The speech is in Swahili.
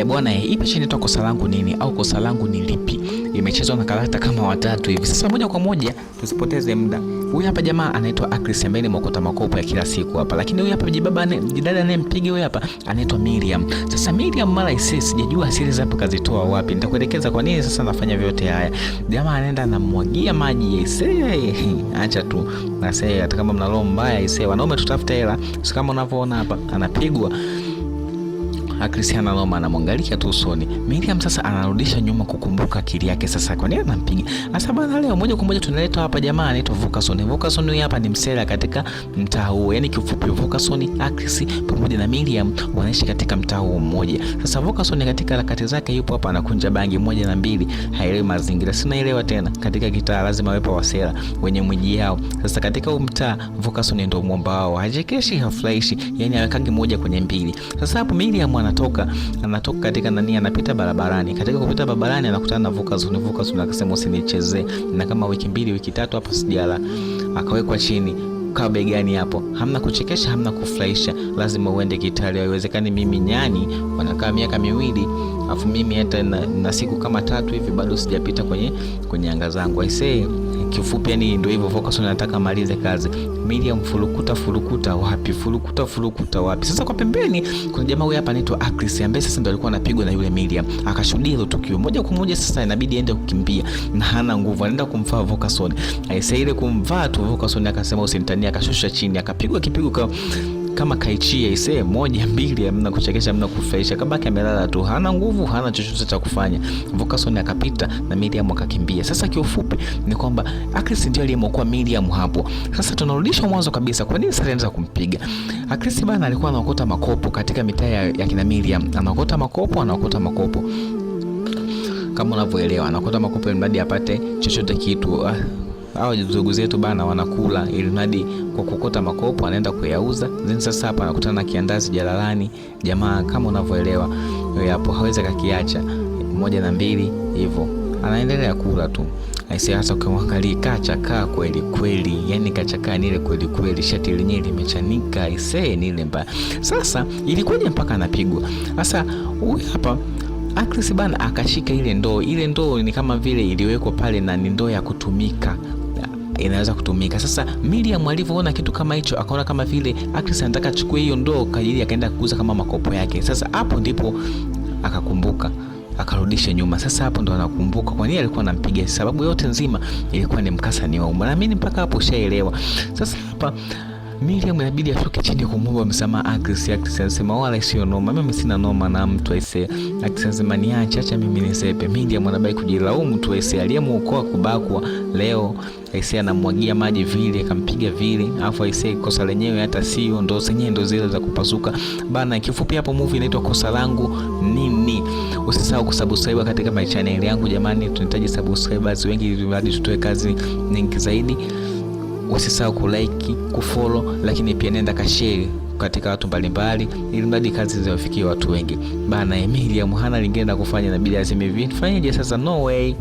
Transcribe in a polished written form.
Bwana, hii picha inaitwa Kosa Langu Nini au Kosa Langu Ni Lipi. Imechezwa na karakta kama watatu hivi. Sasa moja kwa moja tusipoteze muda. Huyu hapa jamaa anaitwa Akris ambaye ni mokota makopo ya kila siku hapa. Lakini huyu hapa jidada anayempiga huyu hapa anaitwa Miriam. Sasa Miriam mara isi sijajua asili zake kazitoa wapi. Nitakuelekeza kwa nini sasa nafanya vyote haya. Jamaa anaenda anamwagia maji ise. Acha tu. Na sasa hata kama mna roho mbaya ise, wanaume tutafuta hela. Sasa kama unavyoona hapa anapigwa. Akris analoma, anamwangalia tu usoni. Miriam sasa anarudisha nyuma kukumbuka akili yake sasa kwa nini anampiga. Sasa bana, leo moja kwa moja tunaleta hapa jamaa anaitwa Vocason. Vocason huyu hapa ni msela katika mtaa huu. Yaani kifupi Vocason, Akris pamoja na Miriam wanaishi katika mtaa huu mmoja. Sasa Vocason katika harakati zake yupo hapa anakunja bangi moja na mbili, haelewi mazingira. Sinaelewa tena. Katika kitaa lazima wepo wasela wenye mwiji yao. Sasa katika huu mtaa Vocason ndio mwomba wao. Hajekeshi haflaishi, yani awekangi moja kwenye mbili. Sasa hapo Miriam anatoka katika nani, anapita barabarani. Katika kupita barabarani anakutana na Vocason akasema usinichezee, na kama wiki 2 wiki 3 hapa sijala. Akawekwa chini, kaa begani hapo. Hamna kuchekesha, hamna kufurahisha, lazima uende kitali. Haiwezekani mimi nyani wanakaa miaka 2 afu mimi hata na siku kama 3 hivi bado sijapita kwenye anga zangu. I say kifupi, yani ndio hivyo. Vocason anataka malize kazi. Miriam furukuta wapi? Sasa kwa pembeni kuna jamaa huyu hapa anaitwa Akris ambaye sasa ndio alikuwa anapigwa na yule Miriam. Akashuhudia hilo tukio moja kwa moja. Sasa inabidi aende kukimbia na hana nguvu, anaenda kumvaa Vocason. Aisee, ile kumvaa tu Vocason akasema usinitania, akashusha chini, akapigwa kipigo kama kaichia ise 1 2, hamna kuchekesha, hamna kufurahisha, kabaki amelala tu, hana nguvu, hana chochote cha kufanya. Vocason akapita na Miriam akakimbia. Sasa kiufupi ni kwamba Akris ndiye aliyemokoa Miriam hapo. Sasa tunarudisha mwanzo kabisa, kwa nini sasa anaanza kumpiga Akris? Bana alikuwa anaokota makopo katika mitaa ya kina Miriam, anaokota makopo kama unavyoelewa, anaokota makopo ili mradi apate chochote kitu. Hao ndugu zetu bana wanakula ili mradi kwa kukota makopo, anaenda kuyauza. Sasa hapa anakutana na kiandazi jalalani. Jamaa kama unavyoelewa hapo hawezi kakiacha 1 na 2 hivyo, anaendelea kula tu. Aisee, hasa ukimwangalia kachakaa kweli, yani kachakaa ni ile kweli, shati lenyewe limechanika. Aisee, ni ile mbaya. Sasa ilikuwaje mpaka anapigwa? Sasa huyu hapa Akris bana akashika ile ndoo ni kama vile iliwekwa pale na ni ndoo ya kutumika, inaweza kutumika. Sasa Miriam alivyoona kitu kama hicho akaona kama vile Akris anataka achukue hiyo ndoo kajili akaenda kuuza kama makopo yake. Sasa hapo ndipo akakumbuka, akarudisha nyuma. Sasa hapo ndo anakumbuka kwa nini alikuwa anampiga. Sababu yote nzima ilikuwa ni mkasa ni wao. Naamini mpaka hapo ushaelewa. Sasa hapa Miriam inabidi ashuke chini kumwomba msamaha Akris. Akris anasema wala sio noma, mimi sina noma na mtu aisee. Akris anasema niache, acha mimi nisepe. Miriam anabaki kujilaumu tu aisee, aliyemuokoa kubakwa leo aisee anamwagia maji vile, akampiga vile, afu aisee kosa lenyewe hata sio ndo zenyewe ndo zile za kupasuka bana. Kifupi hapo movie inaitwa Kosa Langu Nini. Usisahau kusubscribe katika channel yangu jamani, tunahitaji subscribers wengi ili hadi tutoe kazi nyingi zaidi. Usisahau kulike, kufollow, lakini pia nenda kashare katika watu mbalimbali ili mradi kazi ziwafikie watu wengi bana. Miriam hana lingine la kufanya, na bila aseme hivi fanyaje sasa, no way.